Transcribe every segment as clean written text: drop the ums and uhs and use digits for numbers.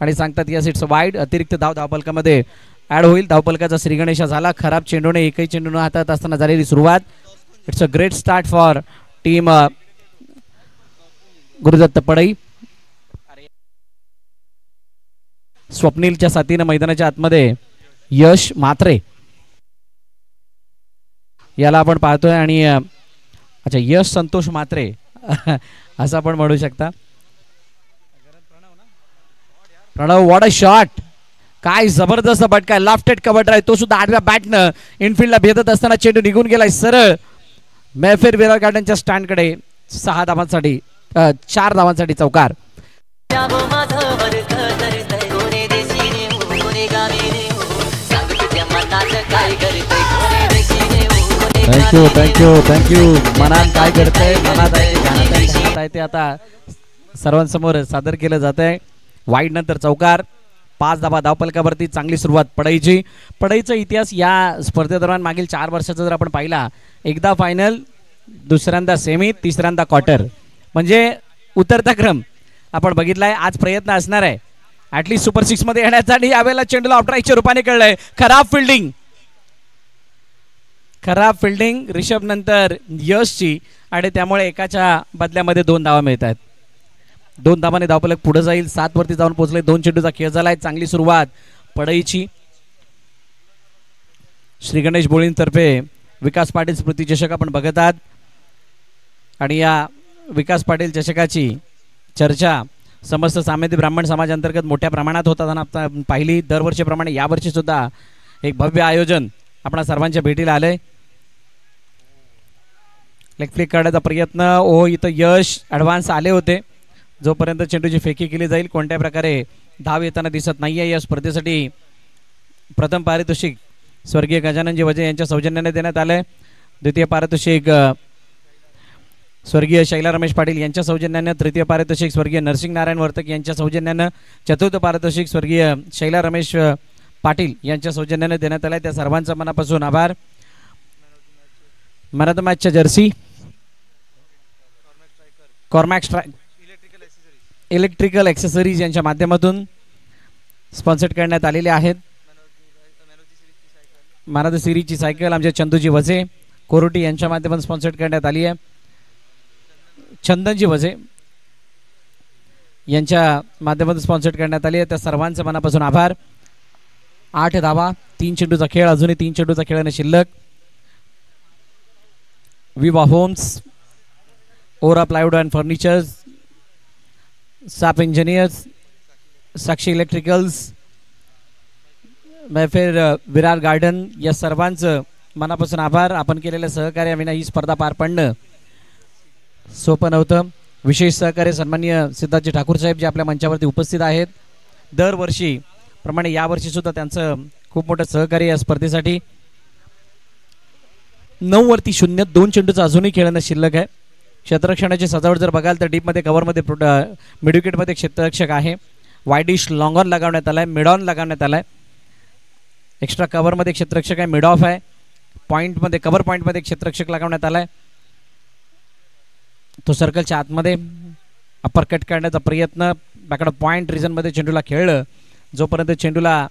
आणि सांगतात yes it's wide. अतिरिक्त धाव धावपलकामध्ये ॲड होईल. धावपलकाचा श्रीगणेशा झाला. खराब चेंडूने एकही चेंडूने हातात असताना झालेली सुरुवात. It's a great start for team Gurudatt Padai. स्वप्नीलच्या साथीनं मैदानाच्या आतमध्ये यश म्हात्रे याला आपण पाहतोय आणि अच्छा यश संतोष म्हात्रे असं आपण म्हणू शकता. Pranav what a shot. काय जबरदस्त फटका. Lofted cover drive. तो सुद्धा आडव्या बॅटनं इनफिल्डला भेदत असताना चेंडू निघून गेलाय सरळ मेफेर विरार गार्डनच्या स्टँडकडे. 6 धावांसाठी 4 धावांसाठी चौकार. थँक्यू. मनात काय घडतंय मनात आहे ते आता सर्वांसमोर सादर केलं जात आहे. वाईड नंतर चौकार. 5 धावा धावपलकावरती. चांगली सुरुवात पडईची. पडईचा इतिहास या स्पर्धेदरम्यान मागील 4 वर्षाचा जर आपण पाहिला, एकदा फायनल, दुसऱ्यांदा सेमी, तिसऱ्यांदा क्वार्टर, म्हणजे उतरता क्रम आपण बघितलाय. आज प्रयत्न असणार आहे ॲटलिस्ट सुपर 6 मध्ये येण्याचा आणि यावेळेला चेंडूला ऑफड्राईव्हच्या रूपाने कळलंय. खराब फिल्डिंग रिषभ नंतर यशची आणि त्यामुळे एकाच्या बदल्यामध्ये 2 धावा मिळत आहेत. 2 धावाने धावपलक पुढे जाईल. 7 वरती जाऊन पोहोचले. 2 चेंडूचा खेळ झालाय. चांगली सुरुवात पडईची. श्री गणेश बोळींतर्फे विकास पाटील स्मृती चषक आपण बघत आहात आणि या विकास पाटील चषकाची चर्चा समस्त सामेदी ब्राह्मण समाजांतर्गत मोठ्या प्रमाणात होताना पाहिली. दरवर्षीप्रमाणे यावर्षी सुद्धा एक भव्य आयोजन आपणा सर्वांच्या भेटीला आलंय. लेग फ्लिक करण्याचा प्रयत्न. इथं यश ॲडव्हान्स आले होते. जोपर्यंत चेंडूची फेकी केली जाईल कोणत्या प्रकारे धाव येताना दिसत नाहीये. या स्पर्धेसाठी प्रथम पारितोषिक स्वर्गीय गजाननजी वजे यांच्या सौजन्याने देण्यात आलंय. द्वितीय पारितोषिक स्वर्गीय शैला रमेश पाटील यांच्या सौजन्याने. तृतीय पारितोषिक स्वर्गीय नरसिंग नारायण वर्तक यांच्या सौजन्यानं. चतुर्थ पारितोषिक स्वर्गीय शैला रमेश पाटील यांच्या सौजन्याने देण्यात आलाय. त्या सर्वांचा मनापासून आभार. मॅन ऑफ द मॅचच्या जर्सी कॉर्मॅक इलेक्ट्रिकल ॲक्सेसरीज यांच्या माध्यमातून स्पॉन्सर्ड करण्यात आलेले आहेत. मॅन ऑफ द सिरीजची सायकल आमच्या चंदूजी वजे कोरोटी यांच्या माध्यमातून स्पॉन्सर्ड करण्यात आली आहे. चंदनजी वजे यांच्या माध्यमातून स्पॉन्सर्ड करण्यात आली आहे. त्या सर्वांचं मनापासून आभार. 8 धावा 3 चेंडूचा खेळ. अजूनही 3 चेंडूचा खेळाने शिल्लक. Viva Homes, Ora plywood and furnitures, साप engineers, Sakshi electricals, Mayfair Virar garden या सर्वांचं मनापासून आभार. आपण केलेल्या सहकार्याविना ही स्पर्धा पार पाडणं सोपं नव्हतं. विशेष सहकार्य सन्माननीय सिद्धार्थजी ठाकूर साहेब जे आपल्या मंचावरती उपस्थित आहेत. दरवर्षी प्रमाणे यावर्षी सुद्धा त्यांचं खूप मोठं सहकार्य या स्पर्धेसाठी. 9 वरती 0. 2 चेंडूचा अजूनही खेळणं शिल्लक आहे. क्षेत्ररक्षणाची सजावट जर बघाल तर डीपमध्ये कव्हरमध्ये मिडविकेटमध्ये क्षेत्ररक्षक आहे. वायडिश लॉंग ऑन लगावण्यात आलाय. मिड ऑन लगावण्यात आलाय. एक्स्ट्रा कव्हरमध्ये क्षेत्ररक्षक आहे. मिड ऑफ आहे. पॉईंटमध्ये कव्हर पॉईंटमध्ये क्षेत्ररक्षक लगावण्यात आलाय. तो सर्कलच्या आतमध्ये अप्पर कट करण्याचा प्रयत्न. बॅकड पॉईंट रिजनमध्ये चेंडूला खेळलं. जोपर्यंत चेंडूला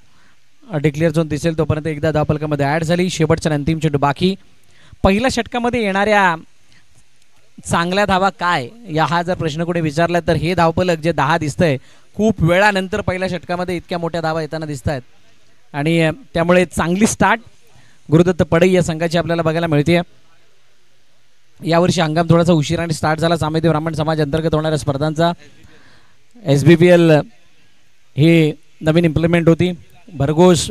डिक्लेअर झोन दिसेल तोपर्यंत एकदा धावपलकामध्ये ॲड झाली. शेवटच्या अंतिम चेंडू बाकी. पहिल्या षटकामध्ये येणाऱ्या चांगल्या धावा काय या हा जर प्रश्न कोणी विचारला तर हे धावपलक जे 10 दिसतंय खूप वेळानंतर पहिल्या षटकामध्ये इतक्या मोठ्या धावा येताना दिसत आहेत आणि त्यामुळे चांगली स्टार्ट गुरुदत्त पडई या संघाची आपल्याला बघायला मिळते. यावर्षी हंगाम थोडासा उशिराने स्टार्ट झाला. सामेदी ब्राह्मण समाज अंतर्गत होणाऱ्या स्पर्धांचा SBPL ही नवीन इम्प्लिमेंट होती. भरघोस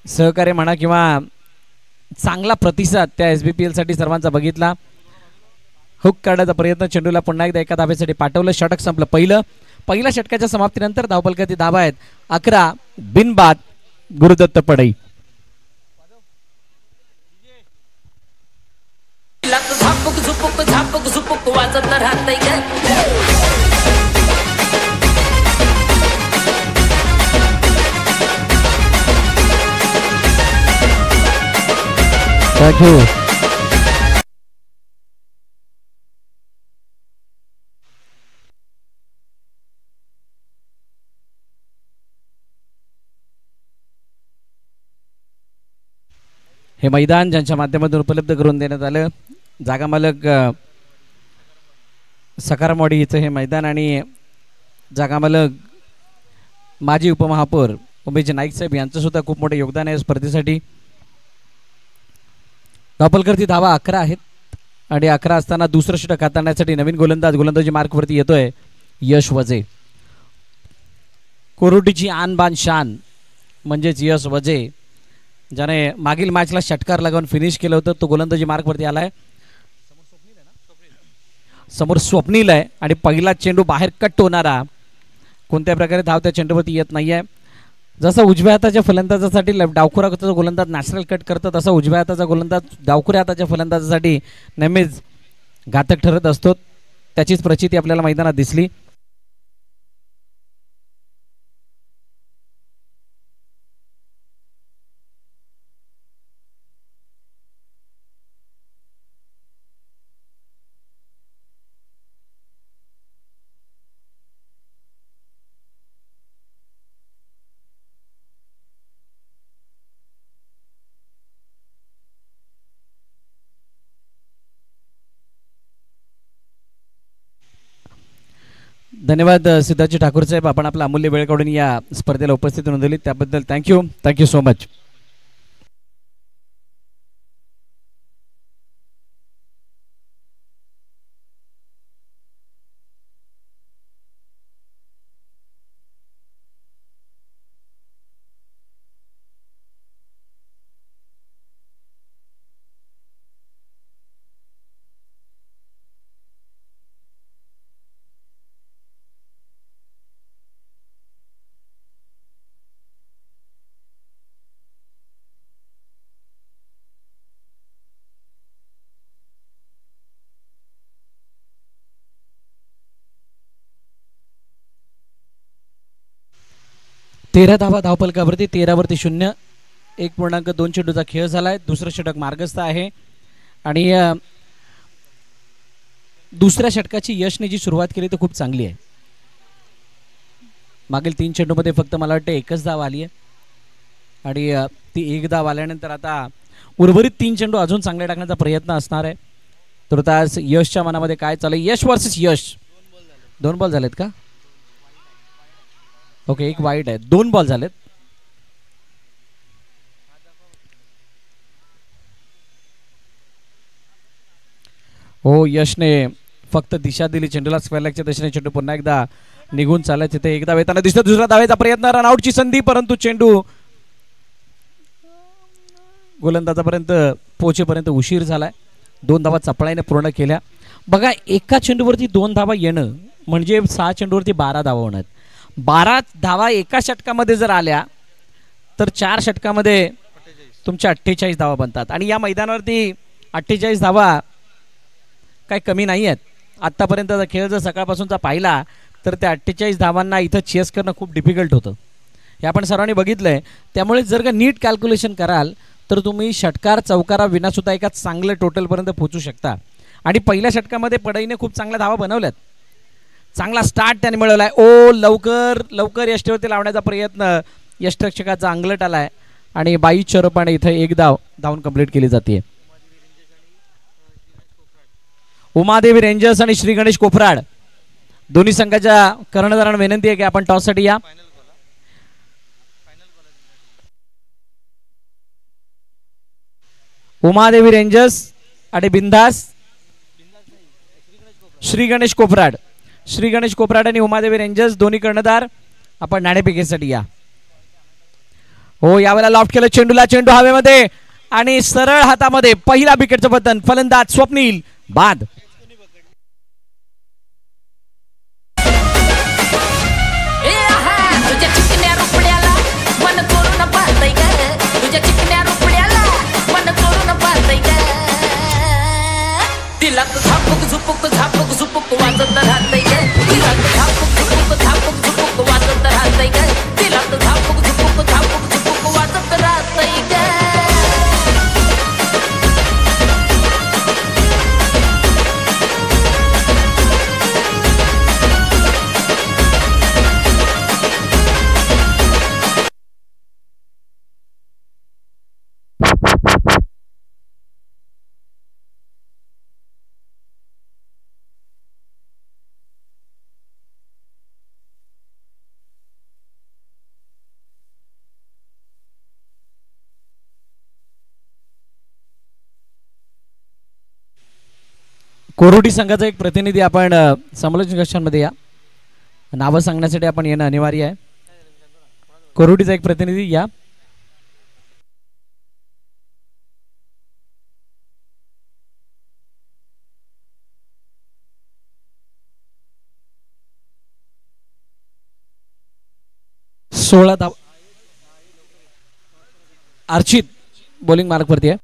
सहकार्य म्हणा किंवा चांगला प्रतिसाद त्या SBPL साठी सर्वांचा बघितला. हुक काढण्याचा प्रयत्न. चेंडूला पुन्हा एकदा एका धावेसाठी पाठवलं. षटक संपलं. पहिल्या षटकाच्या समाप्तीनंतर धावपलकाची धावा आहेत 11 बिनबाद गुरुदत्त पडई. Thank you. हे मैदान ज्यांच्या माध्यमातून उपलब्ध करून देण्यात आलं, जागा मालक सकारमवाडी इथं हे मैदान आणि जागा मालक माजी उपमहापौर उमेश नाईक साहेब यांचं सुद्धा खूप मोठं योगदान आहे स्पर्धेसाठी. धावपलकरती धावा 11 आहेत आणि 11 असताना दुसरं षटक हाताळण्यासाठी नवीन गोलंदाजी मार्कवरती येतोय यश वजे. कोरोटीची आन बान शान म्हणजेच यश वजे, ज्याने मागील मॅचला षटकार लगावून फिनिश केलं होतं, तो गोलंदाजी मार्कवरती आलाय. समोर स्वप्नील आहे आणि पहिला चेंडू बाहेर कट होणारा, कोणत्या प्रकारे धाव त्या चेंडूवरती येत नाहीये. जसा उजव्या हाताच्या फलंदाजासाठी डावखुरा गोलंदाज नॅचरल कट करतो, तसा उजव्या हाताचा गोलंदाज डावखुऱ्या हाताच्या फलंदाजासाठी नेहमीच घातक ठरत असतो. त्याचीच प्रचिती आपल्याला मैदानात दिसली. धन्यवाद सिद्धार्थजी ठाकूर साहेब, आपण आपला अमूल्य वेळ काढून या स्पर्धेला उपस्थिती नोंदवली त्याबद्दल थँक्यू सो मच. तेरा धावा धावपलकावरती, 13वरती 0, 1.2 चेंडूचा खेळ झालाय. दुसरं षटक मार्गस्थ आहे आणि दुसऱ्या षटकाची यशने जी सुरुवात केली ती खूप चांगली आहे. मागील 3 चेंडूमध्ये फक्त मला वाटतं एकच धाव आली आहे आणि ती एक धाव आल्यानंतर आता उर्वरित 3 चेंडू अजून चांगले टाकण्याचा प्रयत्न असणार आहे. तर आज यशच्या मनामध्ये काय चालू आहे? यश वर्सेस यश. 2 बॉल झालेत का? ओके, एक वाईट आहे. 2 बॉल झालेत. हो, यशने फक्त दिशा दिली चेंडूला. स्क्वेअर लेगच्या दिशेने चेंडू पुन्हा एकदा निघून चालला. तिथे एकदा येताना दिसतो, दुसरा धावेचा प्रयत्न, रनआउटची संधी, परंतु चेंडू गोलंदाजापर्यंत पोहोचेपर्यंत उशीर झालाय. 2 धावा चपळाईने पूर्ण केल्या. बघा, एका चेंडूवरती 2 धावा येणं म्हणजे 6 चेंडूवरती 12 धावा होणार. 12 धावा एका षटकामध्ये जर आल्या तर 4 षटकामध्ये तुमच्या 48 धावा बनतात आणि या मैदानावरती 48 धावा काय कमी नाही आहेत. आत्तापर्यंतचा खेळ जर सकाळपासूनचा पाहिला तर त्या 48 धावांना इथं चेस करणं खूप डिफिकल्ट होतं, हे आपण सर्वांनी बघितलंय. त्यामुळे जर का नीट कॅल्क्युलेशन कराल तर तुम्ही षटकार चौकारा विनासुद्धा एका चांगल्या टोटलपर्यंत पोहोचू शकता. आणि पहिल्या षटकामध्ये पडईने खूप चांगल्या धावा बनवल्यात. चांगला स्टार्ट त्याने मिळवलाय. ओ, लवकर लवकर यष्टीवरती लावण्याचा प्रयत्न, यष्टरक्षकाचा अंगलट आलाय आणि 22 चौरपाने इथे एक धावून कंप्लीट केली जाते. उमादेवी रेंजर्स आणि श्री गणेश कोफराड दोन्ही संघाच्या कर्णधारांना विनंती आहे की आपण टॉस साठी या. उमादेवी रेंजर्स आणि बिंदास श्री गणेश कोफराड. श्री गणेश कोफराड आणि उमादेवी रेंजर्स दोन्ही कर्णधार आपण नाणेफेकीसाठी या. हो, यावेळेला लॉफ्ट केलं चेंडूला, चेंडू हवेमध्ये आणि सरळ हातामध्ये. पहिला विकेटचं पतन, फलंदाज स्वप्नील बाद. झापूक झुपूक झापूक झुपूक वाजत राहतय ग. झापूक झुपूक झापूक झुपूक वाजत राहतय ग. तिला झापूक झुपूक झापूक झुपूक वाजत राहतय ग. कोरोटी संघाचा एक प्रतिनिधी आपण समालोचन कक्षांमध्ये या. नावं सांगण्यासाठी आपण येणं अनिवार्य आहे. कोरोटीचा एक प्रतिनिधी या. सोळा धाव. अर्चित बॉलिंग मार्कवरती आहे.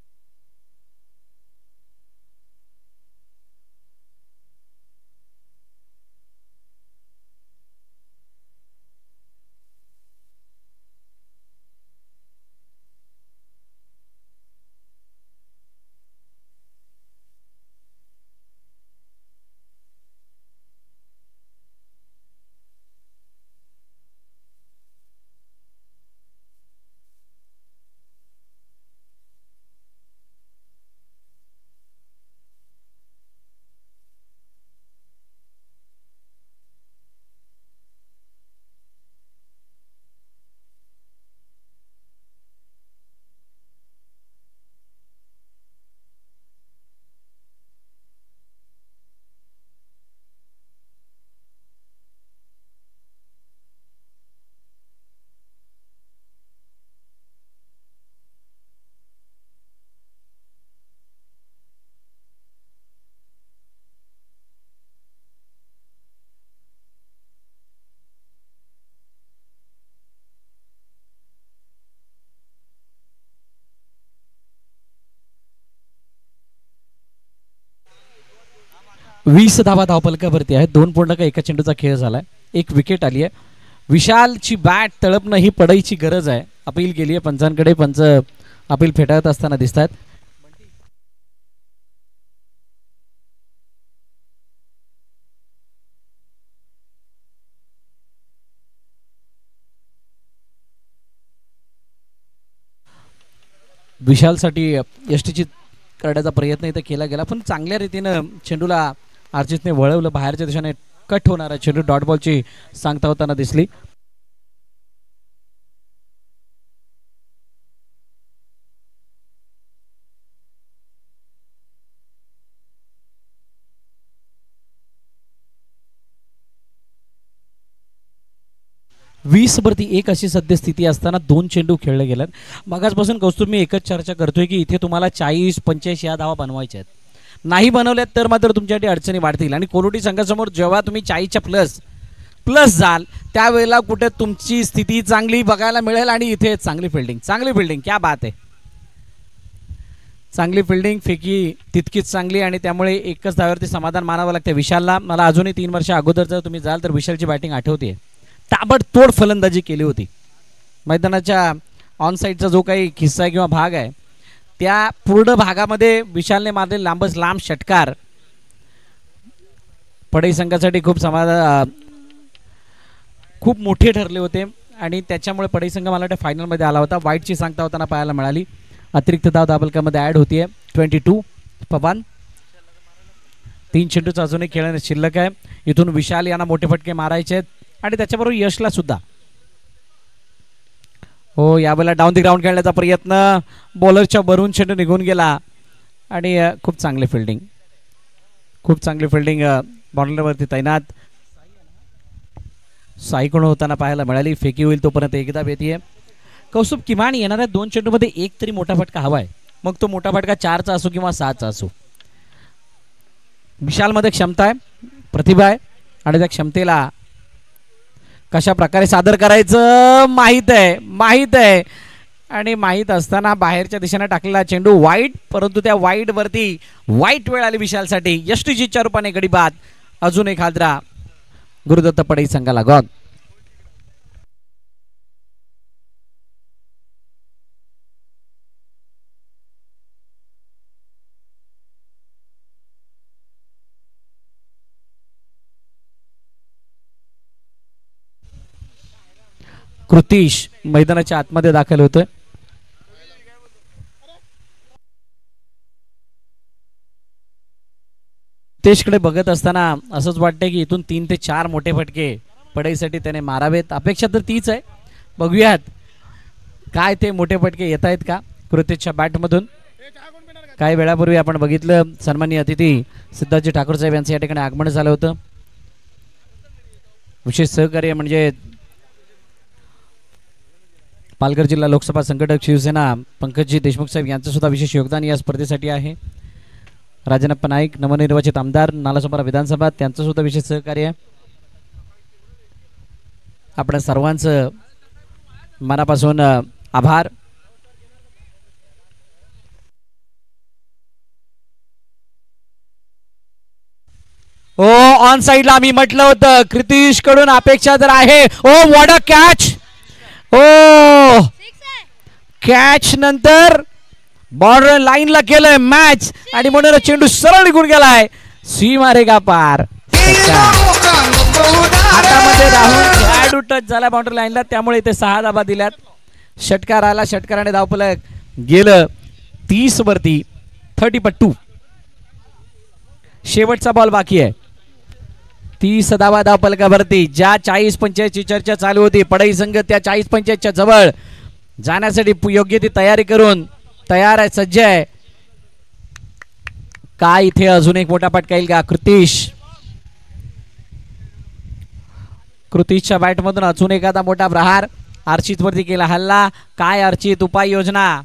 वीस धावा धावपलकावरती आहे. 2.1 चेंडूचा खेळ झालाय. एक विकेट आली आहे. विशालची बॅट तळपणं ही पडायची गरज आहे. अपील केली आहे पंचांकडे. पंच अपील फेटाळत असताना दिसत आहेत. विशालसाठी यष्टीची करण्याचा प्रयत्न इथे केला गेला, पण चांगल्या रीतीनं चेंडूला अर्जितने वळवलं. बाहेरच्या दिशेने कट होणारा चेंडू डॉट बॉलची सांगता होताना दिसली. वीस वरती 1 अशी सद्यस्थिती असताना 2 चेंडू खेळले गेल्यात. मगाचपासून कौस्तुभ मी एकच चर्चा करतोय की इथे तुम्हाला 40-85 या धावा बनवायच्या आहेत. नाही बनवल्यात तर मात्र तुमच्यासाठी अडचणी वाढतील. आणि कोरोटी संघासमोर जेव्हा तुम्ही 40च्या प्लस जाल त्यावेळेला कुठे तुमची स्थिती चांगली बघायला मिळेल. आणि इथे चांगली फिल्डिंग क्या बात आहे. चांगली फिल्डिंग, फेकी तितकीच चांगली आणि त्यामुळे एकच धाव्यावरती समाधान मानावं लागतं विशालला. मला अजूनही 3 वर्ष अगोदर जर तुम्ही जाल तर विशालची बॅटिंग आठवते. ताबडतोड फलंदाजी केली होती. मैदानाच्या ऑन साईडचा जो काही खिस्सा किंवा भाग आहे त्या पूर्ण भागामध्ये विशालने मारलेले लांब षटकार पडई संघासाठी खूप मोठे ठरले होते. आणि त्याच्यामुळे पडई संघ मला वाटतं फायनलमध्ये आला होता. वाईटची सांगता होताना पाहायला मिळाली. अतिरिक्त धाव धाबलकामध्ये ॲड होतीये. 22 पवन. 3 चेंडूचा अजूनही खेळण्यास शिल्लक आहे. इथून विशाल यांना मोठे फटके मारायचे आहेत आणि त्याच्याबरोबर यशला सुद्धा. हो, यावेळेला डाऊन दी ग्राउंड खेळण्याचा प्रयत्न, बॉलरच्या भरून चेंडू निघून गेला आणि खूप चांगली फिल्डिंग बॉलरवरती तैनात साईकडून होताना पाहायला मिळाली. फेकी होईल तोपर्यंत एकदा येते. कौस्तुभ, किमान येणाऱ्या 2 चेंडूमध्ये एक तरी मोठा फटका हवाय. मग तो मोठा फटका 4चा असो किंवा 6चा असो. विशालमध्ये क्षमता आहे, प्रतिभा आहे आणि त्या क्षमतेला कशा प्रकारे सादर करायचं माहीत आहे. आणि माहीत असताना बाहेरच्या दिशेने टाकलेला चेंडू वाईट, परंतु त्या वाईट वरती वाईट वेळ आली विशालसाठी. यष्टीजीच्या रूपाने गडी बाद. अजून एक हादरा गुरुदत्त पडई संघाला. गॉग कृतीश मैदानाच्या आतमध्ये दाखल होतोय. तेजकडे बघत असताना असंच वाटतंय की इथून 3 ते 4 मोठे फटके पडईसाठी त्याने मारावेत. अपेक्षा तर तीच आहे. बघूयात काय ते मोठे फटके येत आहेत का कृतीशच्या बॅटमधून. काही वेळापूर्वी आपण बघितलं सन्माननीय अतिथी सिद्धार्थजी ठाकूर साहेब यांचं या ठिकाणी आगमन झालं होतं. विशेष सहकार्य म्हणजे पालघर जिल्हा लोकसभा संघटक शिवसेना पंकजजी देशमुख साहेब यांचं सुद्धा विशेष योगदान या स्पर्धेसाठी आहे. राजनप्पा नाईक नवनिर्वाचित आमदार नालासोपारा विधानसभा त्यांचं सुद्धा विशेष सहकार्य आहे. आपण सर्वांचं मनापासून आभार. ओ ऑन साइडला मी म्हटलं होतं क्रितिश कडून अपेक्षा जर आहे. Oh what a catch. Oh catch नंतर बॉर्डर लाईनला केलंय मॅच आणि म्हणून चेंडू सरळ निघून गेलाय. सी मारेगा पार. हातामध्ये राहून खेळाडू टच झाला बाउंड्री लाईनला त्यामुळे इथे 6 धाबा दिल्यात. षटकार आला षटकाराने धावफलक गेलं 30 वरती 30-2. शेवटचा बॉल बाकी आहे. 30 धावा धावफलकावरती. ज्या 40-45 ची चर्चा चालू होती पडई संघ त्या 40-45 च्या जवळ जाण्यासाठी योग्य ती तयारी करून तयार आहे सज्ज आहे. काय इथे अजून एक मोठा फटका येईल का. कृतिशच्या बॅट मधून अजून एखादा मोठा प्रहार. अर्चित वरती केला हल्ला. काय अर्चित उपाय योजना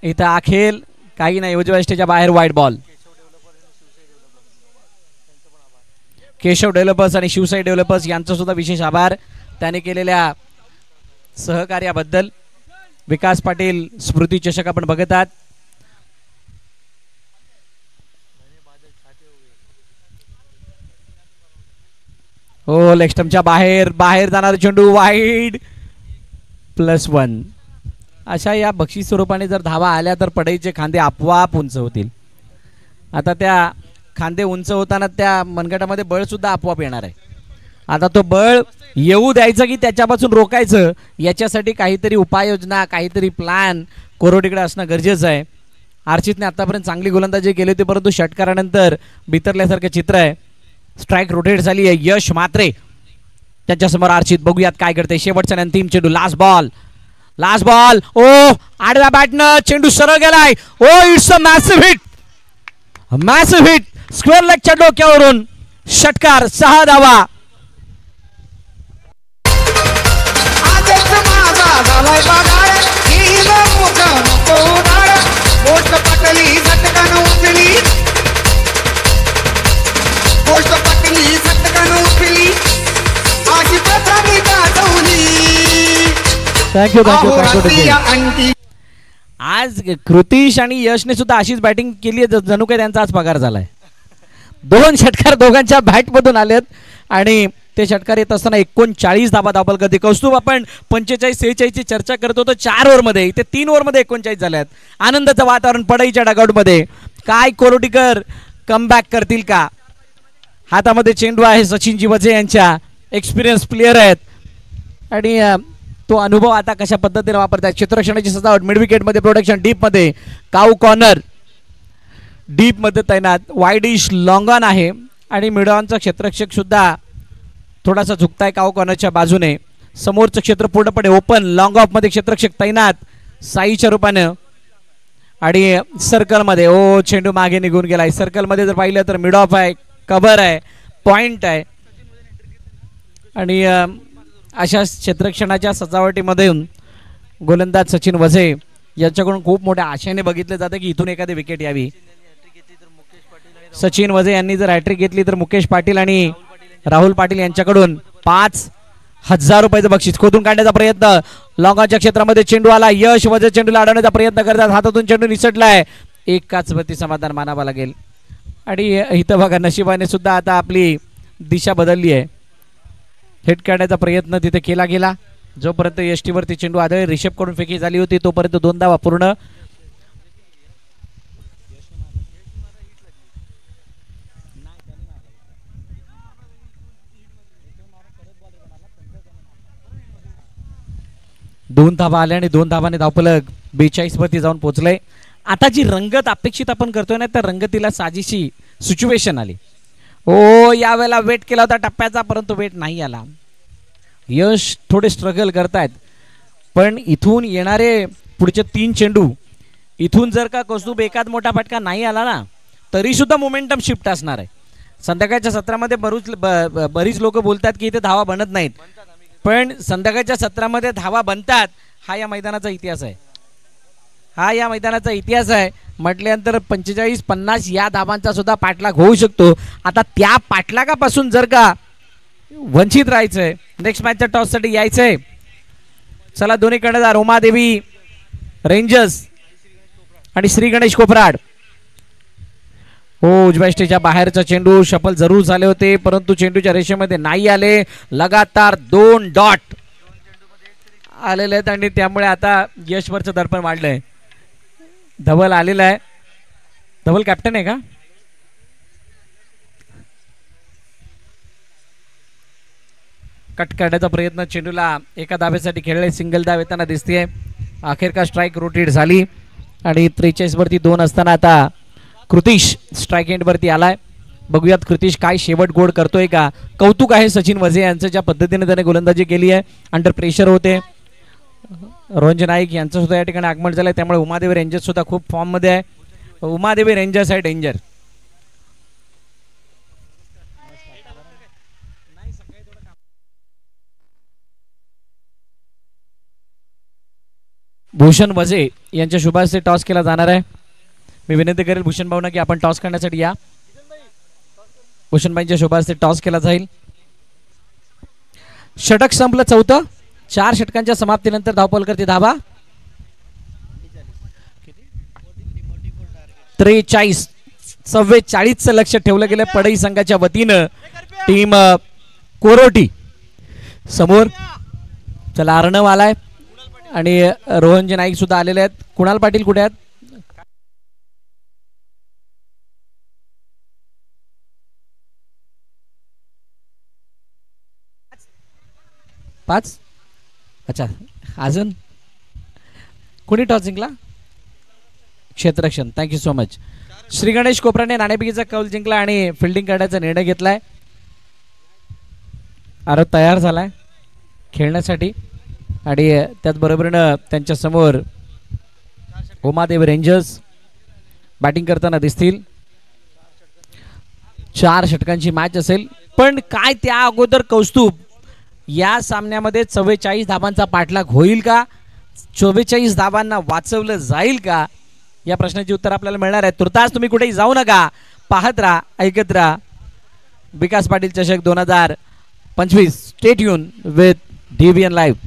इथं अखेल काही नाही. उजव्या यष्टीच्या बाहेर वाईड बॉल. केशव डेव्हलपर्स आणि शिवसाई डेव्हलपर्स यांचा सुद्धा विशेष आभार त्याने केलेल्या सहकार्याबद्दल. विकास पाटील स्मृती चषक आपण बघत आहात. हो लेग स्टंपच्या बाहेर जाणारा चेंडू वाईड +1. अशा या बक्षीस स्वरूपाने जर धावा आल्या तर पडईचे खांदे आपोआप उंच होतील. आता त्या खांदे उंच होताना त्या मनगटामध्ये बळ सुद्धा आपोआप येणार आहे. आता तो बळ येऊ द्यायचं की त्याच्यापासून रोखायचं याच्यासाठी काहीतरी उपाययोजना काहीतरी प्लॅन कोरोटीकडे असणं गरजेचं आहे. अर्चितने आतापर्यंत चांगली गोलंदाजी केली होती परंतु षटकारानंतर बिथरल्यासारखं चित्र आहे. स्ट्राईक रोटेट झाली आहे. यश म्हात्रे त्याच्यासमोर अर्चित. बघूयात काय करते. शेवटचा अंतिम चेंडू लास्ट बॉल. ओ आडव्या बॅटनं चेंडू सरळ गेलाय. Oh it's a massive hit square लेगच्या डोक्यावरून. षटकार 6 धावा. थँक्यू. आज कृतिश आणि यशने सुद्धा अशीच बॅटिंग केली आहे जणू काही त्यांचा आज पगार झालाय. 2 षटकार दोघांच्या बॅट मधून आलेत आणि ते षटकार येत असताना 39 धाबा धावफलक. कौस्तुभ आपण 45-46 ची चर्चा करत होतो 4 ओव्हरमध्ये. इथे 3 ओव्हरमध्ये 39 झाल्यात. आनंदाचं वातावरण पडईच्या डगआउटमध्ये. काय कोरोटीकर कमबॅक करतील का. हातामध्ये चेंडू आहे सचिनजी वझे यांच्या. एक्सपिरियन्स प्लेयर आहेत आणि तो अनुभव आता कशा पद्धतीने वापरतात. क्षेत्ररक्षणाची सजावट मिड विकेट मध्ये प्रोटेक्शन डीप मध्ये काऊ कॉर्नर डीप मध्ये तैनात. वाईडिश लॉंग ऑन आहे आणि मिड ऑनचा क्षेत्ररक्षक सुद्धा थोडासा झुकताय काऊ कॉर्नरच्या बाजूने. समोरचं क्षेत्र पूर्णपणे ओपन. लॉंग ऑफ मध्ये क्षेत्ररक्षक तैनात साईच्या रूपानं आणि सर्कल मध्ये. ओ चेंडू मागे निघून गेलाय. सर्कल मध्ये जर पाहिलं तर मिड ऑफ आहे कव्हर आहे पॉइंट आहे आणि अशा क्षेत्ररक्षणाच्या सजावटीमध्ये गोलंदाज सचिन वझे यांच्याकडून खूप मोठ्या आशेने बघितलं जातं की इथून एखादी विकेट यावी. सचिन वझे यांनी जर हॅट्रिक घेतली तर मुकेश पाटील आणि राहुल पाटील यांच्याकडून 5,000 रुपयाचं बक्षीस. खोदून काढण्याचा प्रयत्न. लॉंगॉनच्या क्षेत्रामध्ये चेंडू आला. यश वझे चेंडूला अडवण्याचा प्रयत्न करतात. हातातून चेंडू निसटलाय. एकाच वरती समाधान मानावं लागेल आणि इथं बघा नशिबाने सुद्धा आता आपली दिशा बदलली आहे. हिट काढण्याचा प्रयत्न तिथे केला गेला. जोपर्यंत यष्टीवरती चेंडू आदळे रिषभ कडून फेकी झाली होती तोपर्यंत 2 धावा पूर्ण. दोन धावा आल्या आणि 2 धावाने धावफलक 42 वरती जाऊन पोहोचलंय. आता जी रंगत अपेक्षित आपण करतोय ना त्या रंगतीला साजेशी सिच्युएशन आली. ओ यावेळेला वेट केला होता टप्प्याचा परंतु वेट नाही आला. यश थोडे स्ट्रगल करतायत पण इथून येणारे पुढचे 3 चेंडू इथून जर का कौस्तुभ एकाच मोठा फटका नाही आला ना तरी सुद्धा मोमेंटम शिफ्ट असणार आहे. संध्याकाळच्या सत्रामध्ये बरीच लोक बोलतात की इथे धावा बनत नाहीत, पण संध्याकाळच्या सत्रामध्ये धावा बनतात. हा या मैदानाचा इतिहास आहे. हा या मैदानाचा इतिहास आहे. म्हटल्यानंतर 45-50 या धावांचा सुद्धा पाठलाग होऊ शकतो. आता त्या पाठलागापासून जर का वंचित राहायचंय, नेक्स्ट मॅचच्या टॉससाठी यायचंय. चला दोन्ही कर्णधार उमादेवी रेंजर्स आणि श्री गणेश कोपराड. हो, उजव्या स्टेजच्या बाहेरचा चेंडू शफल जरूर झाले होते, परंतु चेंडूच्या रेषेमध्ये नाही आले. लगातार 2 डॉट आलेले आहेत आणि त्यामुळे आता यशवरचं दर्पण वाढलंय. धवल आलेला आहे. धवल कॅप्टन आहे का? कट करण्याचा प्रयत्न, चेंडूला एका धाब्यासाठी खेळले. सिंगल धाव येताना दिसते. अखेरकार स्ट्राईक रोटेट झाली आणि 43 वरती 2 असताना आता कृतिश स्ट्राईक एंड वरती आलाय. बघूयात कृतिश काय शेवट गोड करतोय का. कौतुक आहे सचिन वझे यांचं, ज्या पद्धतीने त्याने गोलंदाजी केली आहे. अंडर प्रेशर होते. रोहन नाईक यांचं सुद्धा या ठिकाणी आगमन झालंय, त्यामुळे उमादेवी रेंजर्स सुद्धा खूप फॉर्म मध्ये आहे. उमादेवी रेंजर्स आहे डेंजर. भूषण वझे यांच्या शुभास्ते टॉस केला जाणार आहे. मी विनंती करेल भूषण भाऊंना की आपण टॉस करण्यासाठी या. भूषण भाईंच्या शुभास्ते टॉस केला जाईल. षटक संपलं चौथं. 4 षटकांच्या समाप्तीनंतर धावपलकरती धावा 43-44 लक्ष ठेवलं गेलं पडई संघाच्या वतीनं. टीम कोरोटी समोर. चला अर्णव आलाय आणि रोहनजी नाईक सुद्धा आलेले आहेत. कुणाल पाटील कुठे आहेत? पाच. अच्छा, अजून कोणी टॉस जिंकला? क्षेत्ररक्षण. Thank you so much. Shri Ganesh कोपराने नाणेफेकीचा कौल जिंकला आणि फिल्डिंग करण्याचा निर्णय घेतलाय. आरव तयार झालाय खेळण्यासाठी आणि त्याचबरोबरीनं त्यांच्या समोर उमादेवी रेंजर्स बॅटिंग करताना दिसतील. 4 षटकांची मॅच असेल, पण काय त्या अगोदर कौस्तुभ या सामन्यामध्ये 44 धावांचा पाठलाग होईल का? 44 धावांना वाचवलं जाईल का? या प्रश्नाची उत्तर आपल्याला मिळणार आहे. तुर्तास तुम्ही कुठेही जाऊ नका, पाहत राहा, ऐकत राहा. विकास पाटील चषक 2025. Stay tune with DBN live.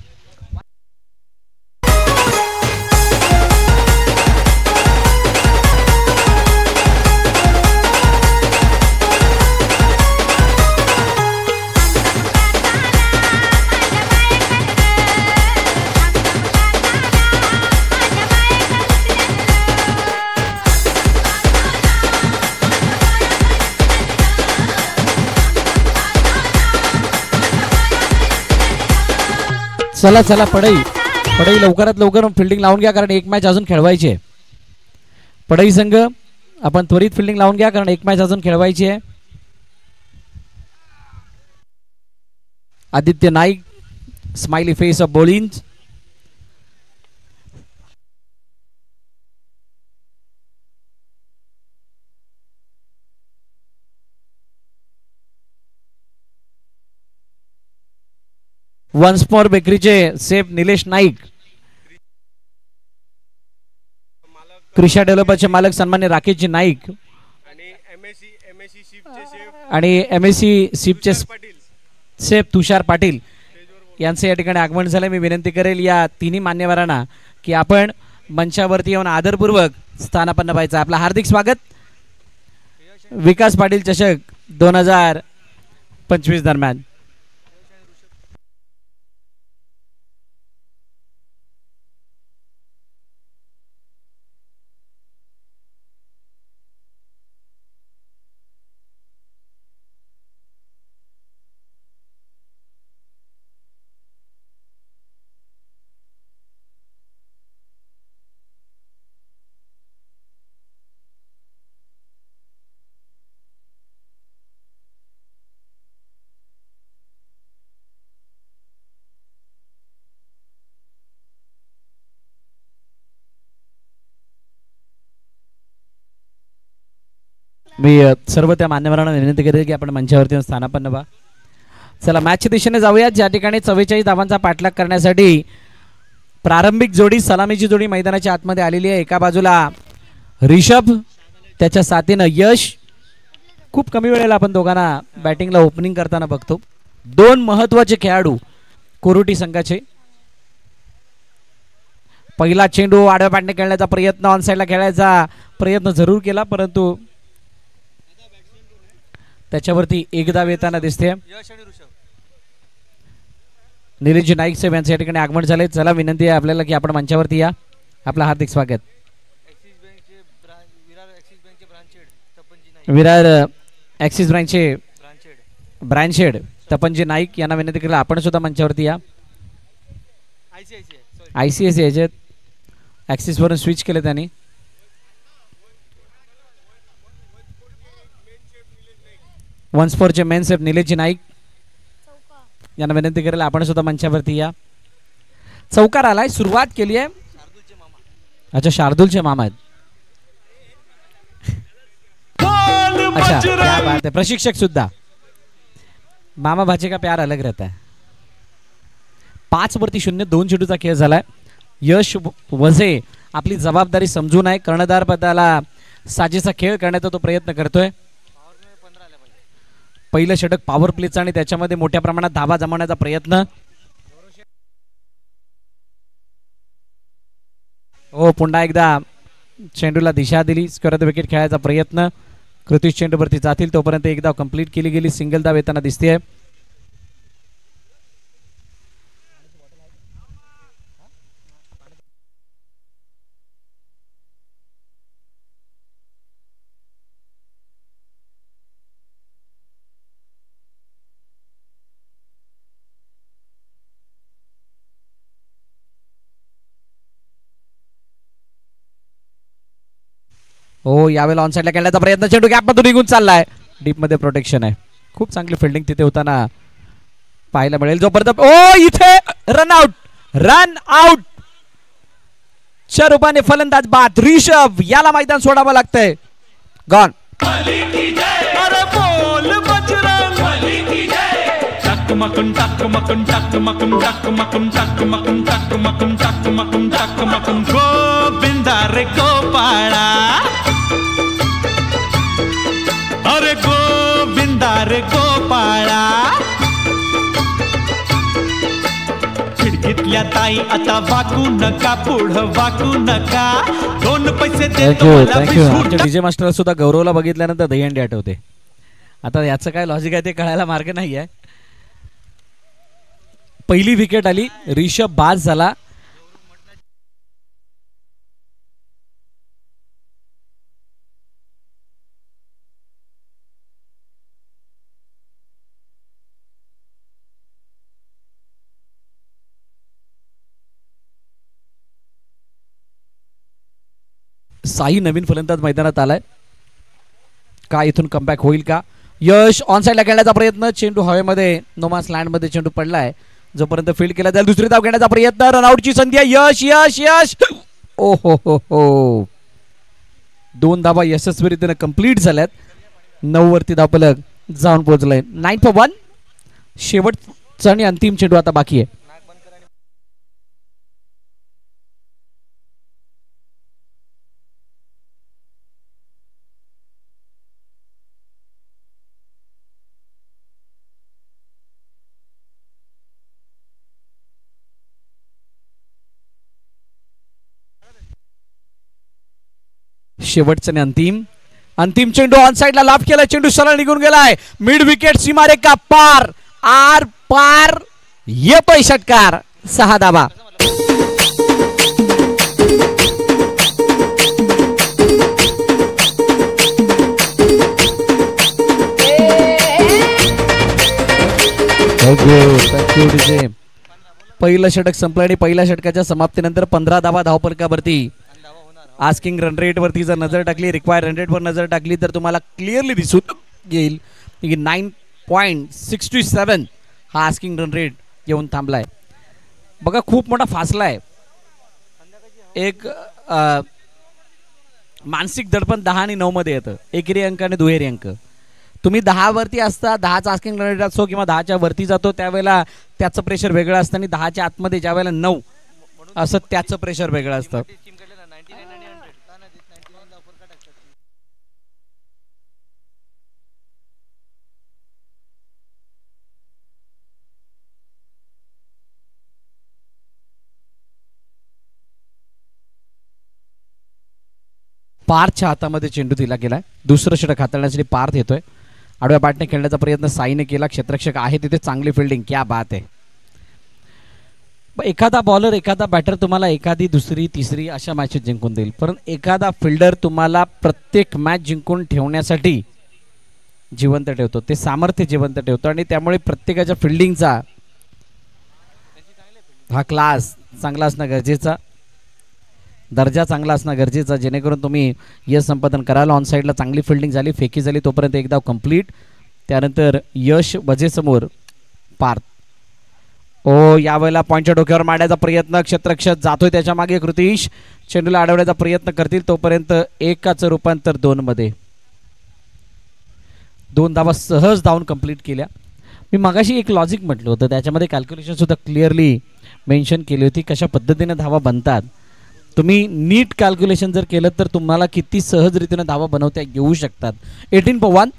चला चला पडई लवकरात लवकर फिल्डिंग लावून घ्या, कारण एक मॅच अजून खेळवायची आहे. पडई संघ आपण त्वरित फिल्डिंग लावून घ्या, कारण एक मॅच अजून खेळवायची आहे. Aditya Naik smiley face of bowling. Once for बेकरीचे सेफ निलेश नाईक. क्रिशा डेव्हलपरचे मालक सन्मान्य राकेशजी नाईक आणि MSC शिपचे सेफ तुषार पाटील यांचे या ठिकाणी आगमन झाले. मी विनंती करेल या तिन्ही मान्यवरांना की आपण मंचावरती येऊन आदरपूर्वक स्थानापन्न व्हायचं. आपलं हार्दिक स्वागत. विकास पाटील चषक 2025 दरम्यान. मी सर्व त्या मान्यवरांना विनंती करेल की आपण मंचावरती स्थानापन्न व्हा. चला मॅचच्या दिशेने जाऊयात, ज्या ठिकाणी 44 धावांचा पाठलाग करण्यासाठी प्रारंभिक जोडी सलामीची जोडी मैदानाच्या आतमध्ये आलेली आहे. एका बाजूला रिषभ, त्याच्या साथीनं यश. खूप कमी वेळेला आपण दोघांना बॅटिंगला ओपनिंग करताना बघतो. दोन महत्वाचे खेळाडू कोरुटी संघाचे. पहिला चेंडू आडव्या पाठने खेळण्याचा प्रयत्न, ऑन साईडला खेळायचा प्रयत्न जरूर केला, परंतु त्याच्यावरती एक धाव येताना दिसते. निलेश नाईक साहेब यांचं या ठिकाणी आगमन झाले. चला विनंती आहे आपल्याला की आपण मंचावरती या. आपलं हार्दिक स्वागत. विरार ॲक्सिस ब्रँचचे ब्रँचेड तपनजी नाईक यांना विनंती केली आपण सुद्धा मंचावरती या. ICICI याच्यात ॲक्सिसवरून स्विच केले त्यांनी. वन्स फॉरचे मेन सेफ निलेश नाईक यांना विनंती करेल आपण सुद्धा मंचावरती या. चौकार आलाय, सुरुवात केली आहे. अच्छा, शार्दूलचे मामा आहेत. अच्छा, क्या बात है. प्रशिक्षक सुद्धा. मामा भाचे का प्यार अलग रहता है. 5-0 2 चेंडूचा खेळ झालाय. यश वझे आपली जबाबदारी समजून आहे, कर्णधार पदाला साजेसा खेळ करण्याचा तो प्रयत्न करतोय. पहिलं षटक पॉवर प्लेचं आणि त्याच्यामध्ये मोठ्या प्रमाणात धावा जमवण्याचा प्रयत्न. हो, पुन्हा एकदा चेंडूला दिशा दिली, स्क्वेअर विकेट खेळायचा प्रयत्न. कृतीश चेंडूवरती जातील तोपर्यंत एक धाव कंप्लीट केली गेली. सिंगल धाव येताना दिसते. हो, यावेळेला ऑन साईडला खेळण्याचा प्रयत्न, चेंडू गॅपमधून निघून चाललाय. डीप मध्ये प्रोटेक्शन आहे. खूप चांगली फिल्डिंग तिथे होताना पाहायला मिळेल. जोपर्यंत इथे रन आउट च्या रूपाने फलंदाज बाद. रिषभ याला मैदान सोडावं लागतंय. गॉन. गोविंदा रे गोपाळा, अरे गोविंदा रे गोपाळा. खिडकीतल्या ताई आता वाकू नका, पुढं वाकू नका. 2 पैसे थँक्यू. आमच्या डीजे मास्टर सुद्धा गौरवला बघितल्यानंतर दहीहंडी आठवते. आता याचं काय लॉजिक आहे ते कळायला मार्ग नाही आहे. पहिली विकेट आली, रिषभ बाद झाला. साई नवीन फलंदाज मैदानात आलाय. का इथून कमबॅक होईल का? यश ऑन साईडला खेळण्याचा प्रयत्न, चेंडू हवेमध्ये नोमास लँड मध्ये चेंडू पडलाय. जोपर्यंत फील्ड केला जाईल दुसरी धाव घेण्याचा प्रयत्न, रनआउटची संधी आहे. यश यश यश ओ हो 2 धावा यशस्वीरित्याने कंप्लीट झाल्यात. 9 वरती धावफलक जाऊन पोहोचलाय. 9 for 1. शेवटचा आणि अंतिम चेंडू आता बाकी आहे. शेवटचा आणि अंतिम चेंडू ऑन साइडला लाभ केला. चेंडू सरळ निघून गेलाय. मिड विकेट सीमारेखा पार, आर पार येतोय षटकार. 6 धावा. पहिलं षटक संपलं आणि पहिल्या षटकाच्या समाप्तीनंतर 15 धावा धावफलकावरती. आस्किंग रन रेट वरती जर नजर टाकली, रिक्वायर्ड रन रेट वर नजर टाकली तर तुम्हाला क्लिअरली दिसून येईल की 9.67 हा आस्किंग रन रेट येऊन थांबलाय. बघा खूप मोठा फासला आहे. एक मानसिक दडपण 10 आणि 9 मध्ये येतं, एकेरी अंक आणि दुहेरी अंक. तुम्ही 10 वरती असता, 10चा आस्किंग रेट असो किंवा 10च्या वरती जातो त्यावेळेला त्याचं प्रेशर वेगळं असतं आणि 10च्या आतमध्ये ज्या वेळेला 9 असं त्याचं प्रेशर वेगळं असतं. पार्थच्या हातामध्ये चेंडू दिला गेलाय. दुसरं षटक हाताळण्यासाठी पार्थ येतोय. आडव्या बॅटने खेळण्याचा प्रयत्न साईने केला. क्षेत्ररक्षक आहे तिथे, चांगली फिल्डिंग, क्या बात आहे. एखादा बॉलर एखादा बॅटर तुम्हाला एखादी दुसरी तिसरी अशा मॅचेस जिंकून देईल, पण एखादा फिल्डर तुम्हाला प्रत्येक मॅच जिंकून ठेवण्यासाठी जिवंत ठेवतो, ते सामर्थ्य जिवंत ठेवतो. आणि त्यामुळे प्रत्येकाच्या फिल्डिंगचा हा क्लास चांगला असणं गरजेचा, दर्जा चांगला असणं गरजेचा, जेणेकरून तुम्ही यश संपादन कराल. ऑन साईडला चांगली फिल्डिंग झाली, फेकी झाली, तोपर्यंत एक धाव कंप्लीट. त्यानंतर यश वजेसमोर पार्थ. ओ यावेळेला पॉईंटच्या डोक्यावर मारण्याचा प्रयत्न, क्षेत्ररक्षक जातोय त्याच्या मागे, कृतीश चेंडूला अडवण्याचा प्रयत्न करतील, तोपर्यंत एकाचं रूपांतर 2 मध्ये. 2 धावा सहज धावून कंप्लीट केल्या. मी मगाशी एक लॉजिक म्हटलं होतं, त्याच्यामध्ये कॅल्क्युलेशन सुद्धा क्लिअरली मेन्शन केली होती, कशा पद्धतीने धावा बनतात. तुम्ही नीट कॅल्क्युलेशन जर केलं तर तुम्हाला किती सहजरीतीने धावा बनवता येऊ शकतात. 18/1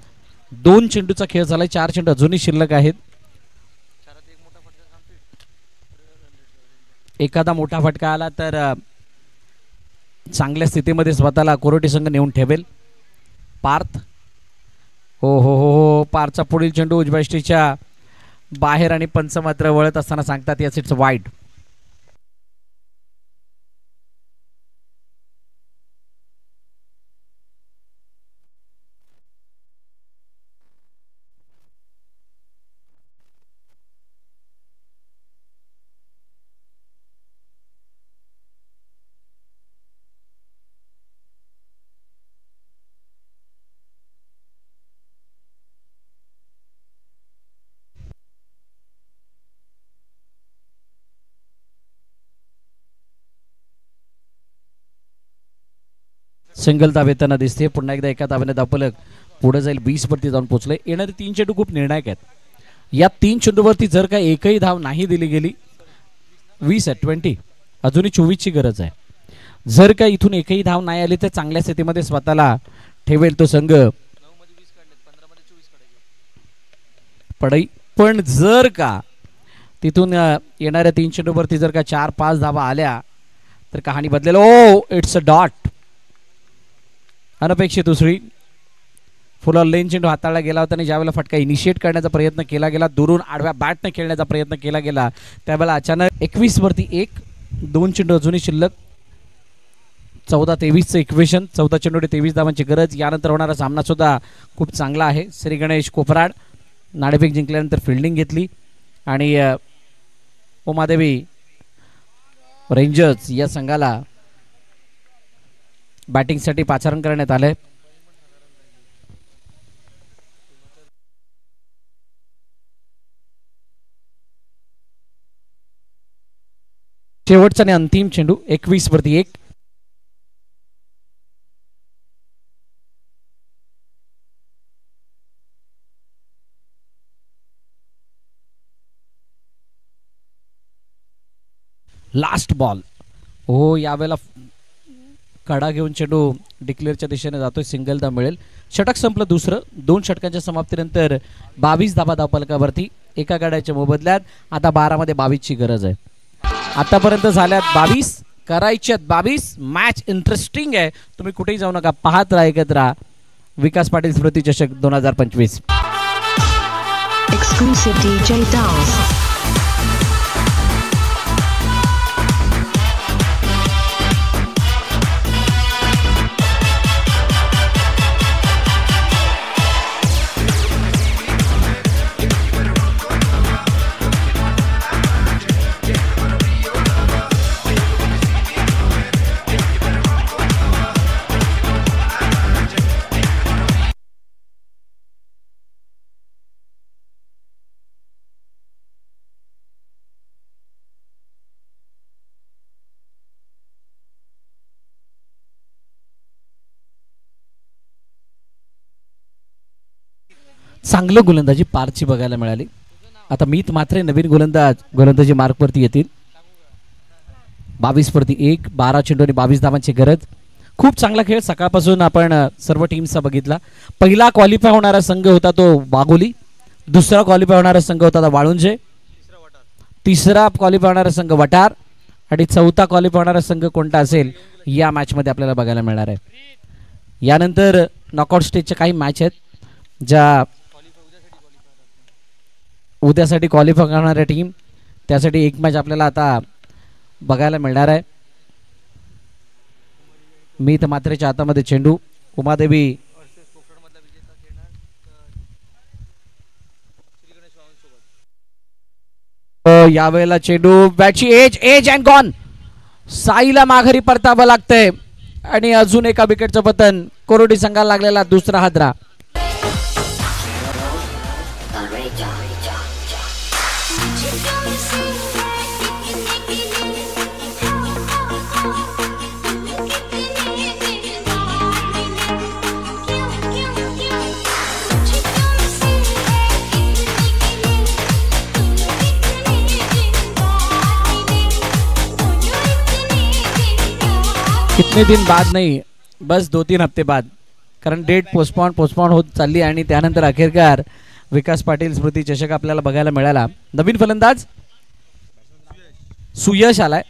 2 चेंडूचा खेळ झालाय, 4 चेंडू अजूनही शिल्लक आहेत. एखादा मोठा फटका आला तर चांगल्या स्थितीमध्ये स्वतःला कोरोटी संघ नेऊन ठेवेल पार्थ. हो हो हो हो, पार्थचा पुढील चेंडू उजव्या स्टेजच्या बाहेर आणि पंच मात्र वळत असताना सांगतात यस इट्स वाईड. सिंगल धाव येताना दिसते. पुन्हा एकदा एका धावेने धावफलक पुढे जाईल, 20 वरती जाऊन पोहोचले. येणारे 3 चेंडू खूप निर्णायक आहेत. या 3 चेंडूवरती जर का एकही धाव नाही दिली गेली, 20 अजूनही 24 ची गरज आहे. जर का इथून एकही धाव नाही आली तर चांगल्या स्थितीमध्ये स्वतःला ठेवेल तो संघ पडई. पण जर का तिथून येणाऱ्या 3 चेंडूवरती जर का 4-5 धावा आल्या तर कहाणी बदलेल. ओ इट्स अ डॉट, अनपेक्षित दुसरी. फुल लेन चेंडू हाताळला गेला होता आणि ज्यावेळेला फटका इनिशिएट करण्याचा प्रयत्न केला गेला, दुरून आडव्या बॅटने खेळण्याचा प्रयत्न केला गेला, त्यावेळेला अचानक 21 वरती 1, 2 चेंडू अजूनही शिल्लक. 14-23चं इक्वेशन, 14 चेंडू 23 धावांची गरज. यानंतर होणारा सामना सुद्धा खूप चांगला आहे. श्री गणेश कोपराड नाणेफेक जिंकल्यानंतर फिल्डिंग घेतली आणि उमादेवी रेंजर्स या संघाला बॅटिंगसाठी पाचारण करण्यात आले. शेवटचा आणि अंतिम चेंडू 21 वरती 1. Last ball. हो यावेळेला कडा घेऊन चेंडू डिक्लेअरच्या दिशेने जातोय, सिंगल धाव मिळेल. षटक संपलं दुसरं. 2 षटकांच्या समाप्तीनंतर 22 धावा धावफलकावरती एका गाड्याच्या मोबदल्यात. आता 12 मध्ये 22 ची गरज आहे. आतापर्यंत झाल्यात 22, करायच्यात 22. मॅच इंटरेस्टिंग आहे, तुम्ही कुठेही जाऊ नका, पाहत राहा, ऐकत राहा. विकास पाटील स्मृती चषक 2025. Exclusive DJ Dance. चांगलं गोलंदाजी पारची बघायला मिळाली. आता मीत मात्र नवीन गोलंदाजी मार्कवरती येतील. 22/1, 12 चेंडू आणि 22 धावांची गरज. खूप चांगला खेळ सकाळपासून आपण सर्व टीमचा बघितला. पहिला क्वालिफाय होणारा संघ होता तो वाघोली, दुसरा क्वालिफाय होणारा संघ होता वाळुंजे, तिसरा क्वालिफाय होणारा संघ वटार आणि चौथा क्वालिफाय होणारा संघ कोणता असेल या मॅचमध्ये आपल्याला बघायला मिळणार आहे. यानंतर नॉकआउट स्टेजच्या काही मॅच आहेत ज्या उद्यासाठी क्वालिफाय करणाऱ्या टीम, त्यासाठी एक मॅच आपल्याला आता बघायला मिळणार आहे. मीत मात्रेच्या हातामध्ये चेंडू. उमादेवी यावेळेला चेंडू बॅटची एज अँड गॉन. साईला माघारी परतावं लागतंय आणि अजून एका विकेटचं पतन. कोरोडी संघाला लागलेला दुसरा हादरा. कितने दिन बाद नहीं, बस 2-3 हफ्ते बाद, कारण डेट पोस्टपॉन होत चालली आणि त्यानंतर अखेरकार विकास पाटील स्मृती चषक आपल्याला बघायला मिळाला. नवीन फलंदाज सुयश आलाय.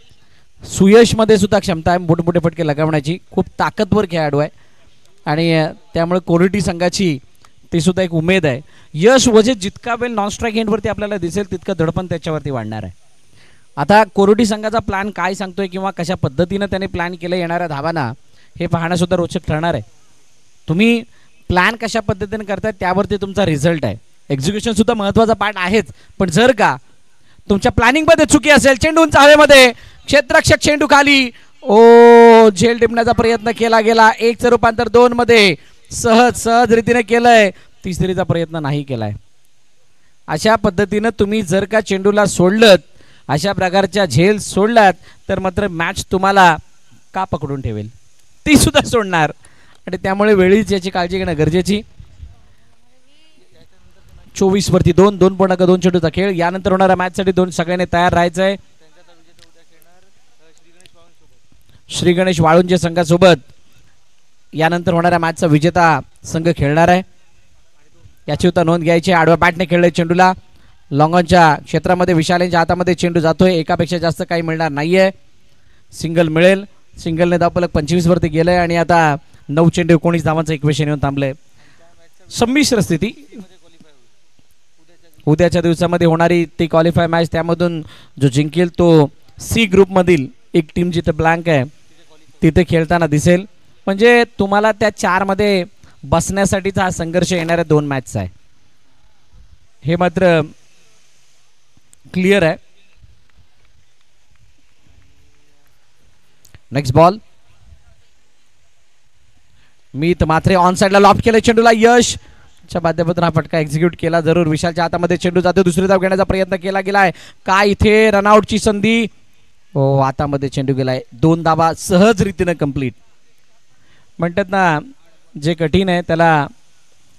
सुयश मध्ये सुद्धा क्षमता आहे मोठमोठे फटके लगावण्याची. खूप ताकदवर खेळाडू आहे आणि त्यामुळे कोरोटी संघाची ती सुद्धा एक उमेद आहे. यश वजे जितका वेळ नॉन स्ट्राईक एंडवरती आपल्याला दिसेल तितकं धडपण त्याच्यावरती वाढणार आहे. आता कोरोटी संघाचा प्लॅन काय सांगतोय किंवा कशा पद्धतीनं त्याने प्लॅन केलं येणाऱ्या धावांना हे पाहणं सुद्धा रोचक ठरणार आहे. तुम्ही प्लॅन कशा पद्धतीने करताय त्यावरती तुमचा रिझल्ट आहे. एक्झिक्युशन सुद्धा महत्त्वाचा पार्ट आहेच, पण जर का तुमच्या प्लॅनिंगमध्ये चुकी असेल, चेंडू उंच हवेमध्ये, क्षेत्ररक्षक चेंडू खाली, झेल टिपण्याचा प्रयत्न केला गेला. 1चं रूपांतर 2 मध्ये सहज रीतीने केलंय. तिसरीचा प्रयत्न नाही केलाय. अशा पद्धतीनं तुम्ही जर का चेंडूला सोडलत, अशा प्रकारच्या झेल सोडलात तर मात्र मॅच तुम्हाला का पकडून ठेवेल, ती सुद्धा सोडणार. आणि त्यामुळे वेळीच याची काळजी घेणं गरजेची. 24/2, 2.2 चेंडूचा खेळ. यानंतर होणाऱ्या मॅचसाठी सगळ्यांनी तयार राहायचं आहे. श्री गणेश वाळुंजे संघासोबत यानंतर होणाऱ्या मॅचचा विजेता संघ खेळणार आहे. याची सुद्धा नोंद घ्यायची. आडव्या बॅटने खेळले चेंडूला. लॉंगॉनच्या क्षेत्रामध्ये विशाल यांच्या हातामध्ये चेंडू जातोय. एकापेक्षा जास्त काही मिळणार नाहीये. सिंगल मिळेल. सिंगलने धावफलक 25 वरती गेलंय आणि आता 9 चेंडू 19 धावांचं इक्वेशन येऊन थांबलंय. संमिश्र स्थिती. उद्याच्या दिवसामध्ये होणारी ती क्वालिफाय मॅच, त्यामधून जो जिंकेल तो सी ग्रुप मधील एक टीम जिथे ब्लँक आहे तिथे खेळताना दिसेल. म्हणजे तुम्हाला त्या 4 मध्ये बसण्यासाठीचा हा संघर्ष येणाऱ्या 2 मॅचचा आहे, हे मात्र क्लिअर आहे. Next ball. Meet Mhatre on साइडला लॉफ्ट केलं चेंडूला. यश च्या माध्यमातून हा फटका एक्झिक्यूट केला. जरूर विशालच्या हातामध्ये चेंडू जातो. दुसरी धाव घेण्याचा प्रयत्न केला गेलाय. काय इथे रनआउटची संधी. हातामध्ये चेंडू गेलाय. 2 धावा सहज रीतीने कंप्लीट. म्हणतात ना, जे कठीण आहे त्याला